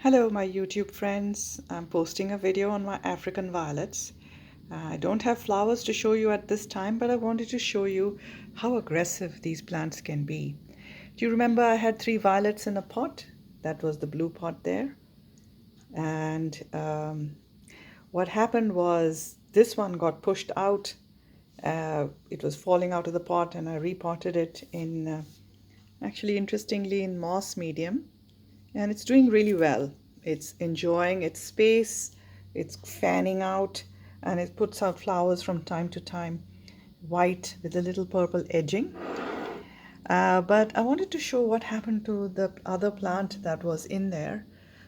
Hello my YouTube friends, I'm posting a video on my African violets. I don't have flowers to show you at this time, but I wanted to show you how aggressive these plants can be. Do you remember I had 3 violets in a pot? That was the blue pot there. And what happened was this one got pushed out. It was falling out of the pot and I repotted it in, actually interestingly, in moss medium. And it's doing really well. It's enjoying its space, it's fanning out, and it puts out flowers from time to time, white with a little purple edging. But I wanted to show what happened to the other plant that was in there.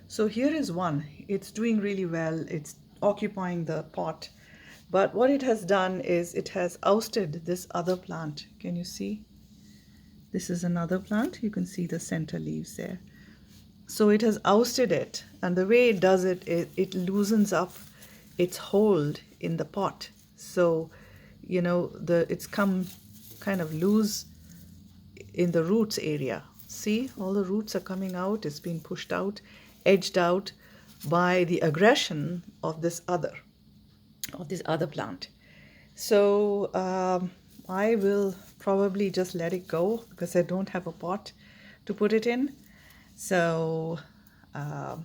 So here is one. It's doing really well. It's occupying the pot. But what it has done is it has ousted this other plant. Can you see? This is another plant. You can see the center leaves there. So it has ousted it, and the way it does it is it loosens up its hold in the pot. So, you know, it's come kind of loose in the roots area. See, all the roots are coming out. It's been pushed out, edged out by the aggression of this other plant. So I will probably just let it go because I don't have a pot to put it in. So I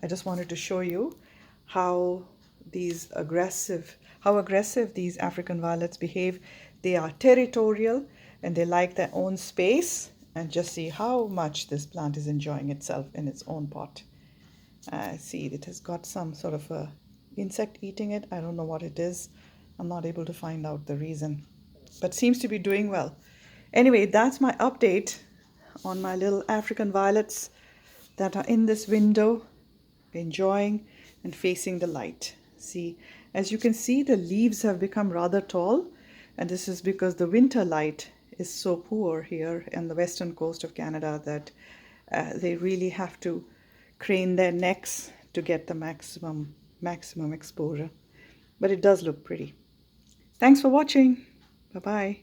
just wanted to show you how aggressive these African violets behave. They are territorial and they like their own space, and just see how much this plant is enjoying itself in its own pot. See, it has got some sort of a insect eating it. I don't know what it is. I'm not able to find out the reason, but seems to be doing well. Anyway, that's my update on my little African violets that are in this window, enjoying and facing the light. See, as you can see, the leaves have become rather tall, and this is because the winter light is so poor here on the western coast of Canada that they really have to crane their necks to get the maximum exposure. But it does look pretty. Thanks for watching. Bye-bye.